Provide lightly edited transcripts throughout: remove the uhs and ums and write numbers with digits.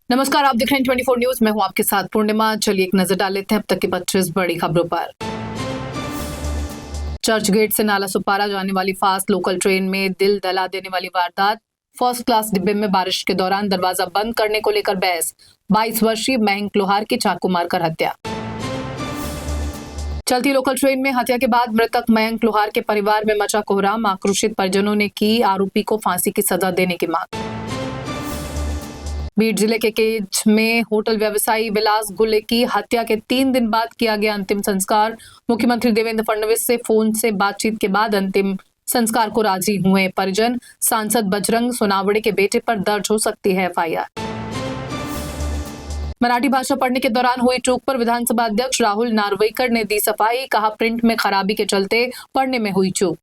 नमस्कार, आप देख रहे हैं 24 न्यूज। मैं हूं आपके साथ पूर्णिमा। चलिए एक नजर डाल लेते हैं अब तक की 25 बड़ी खबरों पर। चर्च गेट से नाला सुपारा जाने वाली फास्ट लोकल ट्रेन में दिल दहला देने वाली वारदात। फर्स्ट क्लास डिब्बे में बारिश के दौरान दरवाजा बंद करने को लेकर बहस। 22 वर्षीय मयंक लोहार की चाकू मारकर हत्या। चलती लोकल ट्रेन में हत्या के बाद मृतक मयंक लोहार के परिवार में मचा कोहराम। आक्रोशित परिजनों ने की आरोपी को फांसी की सजा देने की मांग। बीड जिले के केज में होटल व्यवसायी विलास गुले की हत्या के 3 दिन बाद किया गया अंतिम संस्कार। मुख्यमंत्री देवेंद्र फडणवीस से फोन से बातचीत के बाद अंतिम संस्कार को राजी हुए परिजन। सांसद बजरंग सोनावड़े के बेटे पर दर्ज हो सकती है एफआईआर। मराठी भाषा पढ़ने के दौरान हुई चूक पर विधानसभा अध्यक्ष राहुल नार्वेकर ने दी सफाई। कहा, प्रिंट में खराबी के चलते पढ़ने में हुई चूक।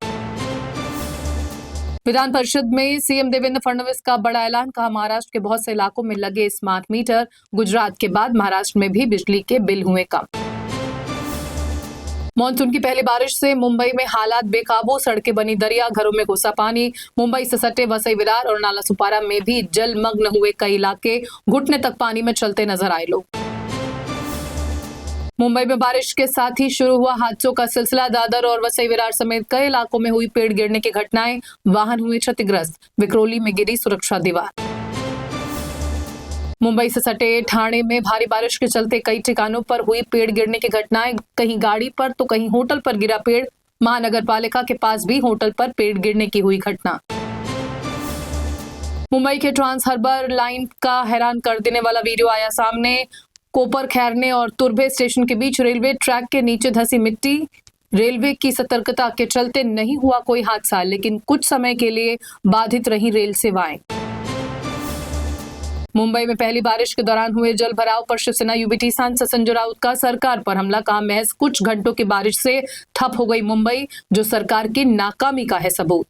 विधान परिषद में सीएम देवेंद्र फडणवीस का बड़ा ऐलान। कहा, महाराष्ट्र के बहुत से इलाकों में लगे स्मार्ट मीटर। गुजरात के बाद महाराष्ट्र में भी बिजली के बिल हुए कम। मानसून की पहली बारिश से मुंबई में हालात बेकाबू। सड़कें बनी दरिया, घरों में घुसा पानी। मुंबई से सटे वसई विरार और नाला सुपारा में भी जलमग्न हुए कई इलाके। घुटने तक पानी में चलते नजर आए लोग। मुंबई में बारिश के साथ ही शुरू हुआ हादसों का सिलसिला। दादर और वसई विरार समेत कई इलाकों में हुई पेड़ गिरने की घटनाएं। वाहन हुए क्षतिग्रस्त। विक्रोली में गिरी सुरक्षा दीवार। मुंबई से सटे ठाणे में भारी बारिश के चलते कई ठिकानों पर हुई पेड़ गिरने की घटनाएं। कहीं गाड़ी पर तो कहीं होटल पर गिरा पेड़। महानगर पालिका के पास भी होटल पर पेड़ गिरने की हुई घटना। मुंबई के ट्रांस हार्बर लाइन का हैरान कर देने वाला वीडियो आया सामने। कोपर खैरने और तुर्भे स्टेशन के बीच रेलवे ट्रैक के नीचे धंसी मिट्टी। रेलवे की सतर्कता के चलते नहीं हुआ कोई हादसा, लेकिन कुछ समय के लिए बाधित रही रेल सेवाएं। मुंबई में पहली बारिश के दौरान हुए जल भराव पर शिवसेना यूबीटी सांसद संजय राउत का सरकार पर हमला। कहा, महज कुछ घंटों की बारिश से ठप हो गई मुंबई, जो सरकार की नाकामी का है सबूत।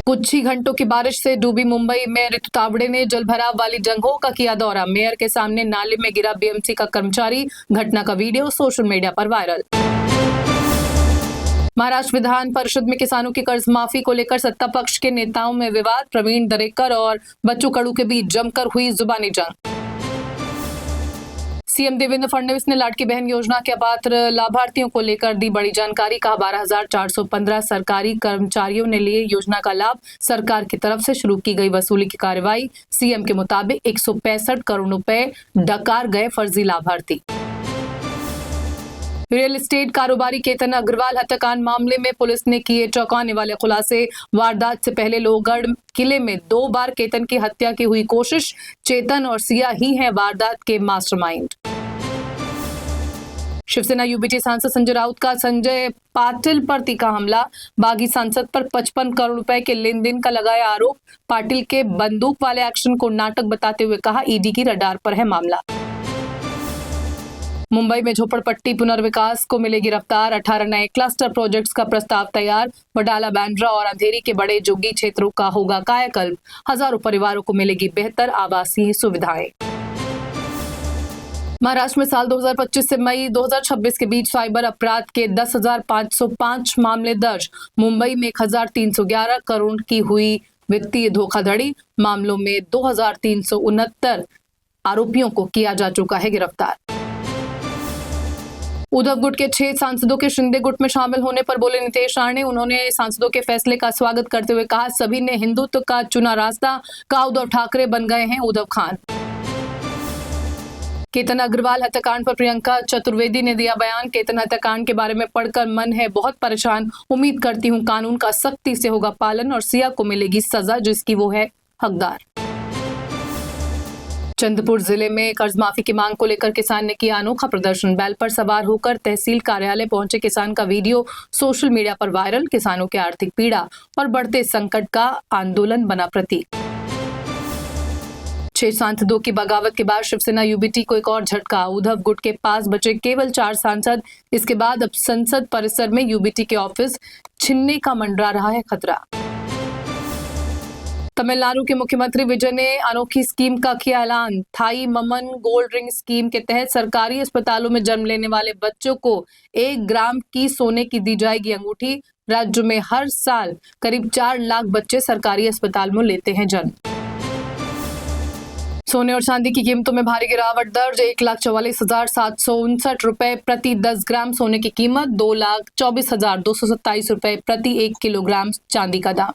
कुछ ही घंटों की बारिश से डूबी मुंबई में ऋतु तावड़े ने जलभराव वाली जगहों का किया दौरा। मेयर के सामने नाले में गिरा बीएमसी का कर्मचारी। घटना का वीडियो सोशल मीडिया पर वायरल। महाराष्ट्र विधान परिषद में किसानों की कर्ज माफी को लेकर सत्ता पक्ष के नेताओं में विवाद। प्रवीण दरेकर और बच्चू कडू के बीच जमकर हुई जुबानी जंग। सीएम देवेंद्र फडणवीस ने लाडकी बहन योजना के अपात्र लाभार्थियों को लेकर दी बड़ी जानकारी। कहा, 12,415 सरकारी कर्मचारियों ने लिए योजना का लाभ। सरकार की तरफ से शुरू की गई वसूली की कार्रवाई। सीएम के मुताबिक 165 करोड़ रुपए डकार गए फर्जी लाभार्थी। रियल एस्टेट कारोबारी केतन अग्रवाल हत्याकांड मामले में पुलिस ने किए चौंकाने वाले खुलासे। वारदात से पहले लोहगढ़ किले में 2 बार केतन की हत्या की हुई कोशिश। चेतन और सिया ही हैं वारदात के मास्टरमाइंड। शिवसेना यूबीटी सांसद संजय राउत का संजय पाटिल पर तीखा हमला। बागी सांसद पर 55 करोड़ रुपए के लेन देन का लगाया आरोप। पाटिल के बंदूक वाले एक्शन को नाटक बताते हुए कहा, ईडी की रडार पर है मामला। मुंबई में झोपड़पट्टी पुनर्विकास को मिलेगी रफ्तार। 18 नए क्लस्टर प्रोजेक्ट्स का प्रस्ताव तैयार। वडाला, बांद्रा और अंधेरी के बड़े झुग्गी क्षेत्रों का होगा कायाकल्प। हजारों परिवारों को मिलेगी बेहतर आवासीय सुविधाएं। महाराष्ट्र में साल 2025 से मई 2026 के बीच साइबर अपराध के 10,505 मामले दर्ज। मुंबई में 1,311 करोड़ की हुई वित्तीय धोखाधड़ी। मामलों में 2,369 आरोपियों को किया जा चुका है गिरफ्तार। उद्धव गुट के 6 सांसदों के शिंदे गुट में शामिल होने पर बोले नीतीश राणे। उन्होंने सांसदों के फैसले का स्वागत करते हुए कहा, सभी ने हिंदुत्व का चुना रास्ता। कहा, उद्धव ठाकरे बन गए हैं उद्धव खान। केतन अग्रवाल हत्याकांड पर प्रियंका चतुर्वेदी ने दिया बयान। केतन हत्याकांड के बारे में पढ़कर मन है बहुत परेशान। उम्मीद करती हूँ कानून का सख्ती से होगा पालन और सिया को मिलेगी सजा जिसकी वो है हकदार। चंद्रपुर जिले में कर्ज माफी की मांग को लेकर किसान ने किया अनोखा प्रदर्शन। बैल पर सवार होकर तहसील कार्यालय पहुंचे किसान का वीडियो सोशल मीडिया पर वायरल। किसानों की आर्थिक पीड़ा और बढ़ते संकट का आंदोलन बना प्रतीक। 6 सांसदों की बगावत के बाद शिवसेना यूबीटी को एक और झटका। उद्धव गुट के पास बचे केवल 4 सांसद। इसके बाद अब संसद परिसर में यूबीटी के ऑफिस छिनने का मंडरा रहा है खतरा। तमिलनाडु के मुख्यमंत्री विजय ने अनोखी स्कीम का किया ऐलान। थाई ममन गोल्ड रिंग स्कीम के तहत सरकारी अस्पतालों में जन्म लेने वाले बच्चों को 1 ग्राम की सोने की दी जाएगी अंगूठी। राज्य में हर साल करीब 4 लाख बच्चे सरकारी अस्पताल में लेते हैं जन्म। सोने और चांदी की कीमतों में भारी गिरावट दर्ज। 1,44,759 रुपए प्रति 10 ग्राम सोने की कीमत, 2,24,227 रुपए प्रति 1 किलोग्राम चांदी का दाम।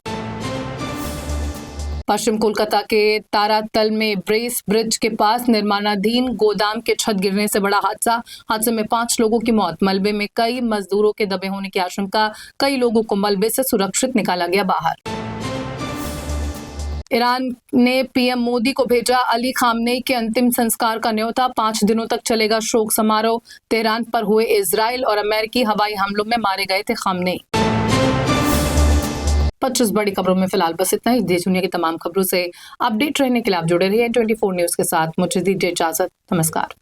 पश्चिम कोलकाता के तारातल में ब्रेस ब्रिज के पास निर्माणाधीन गोदाम के छत गिरने से बड़ा हादसे में 5 लोगों की मौत। मलबे में कई मजदूरों के दबे होने की आशंका। कई लोगों को मलबे से सुरक्षित निकाला गया बाहर। ईरान ने पीएम मोदी को भेजा अली खामनेई के अंतिम संस्कार का न्योता। 5 दिनों तक चलेगा शोक समारोह। तेहरान पर हुए इजराइल और अमेरिकी हवाई हमलों में मारे गए थे खामनेई। 25 बड़ी खबरों में फिलहाल बस इतना ही। देश दुनिया की तमाम खबरों से अपडेट रहने के लिए आप जुड़े रहिए 24 न्यूज के साथ। मुझे दीजिए इजाजत। नमस्कार।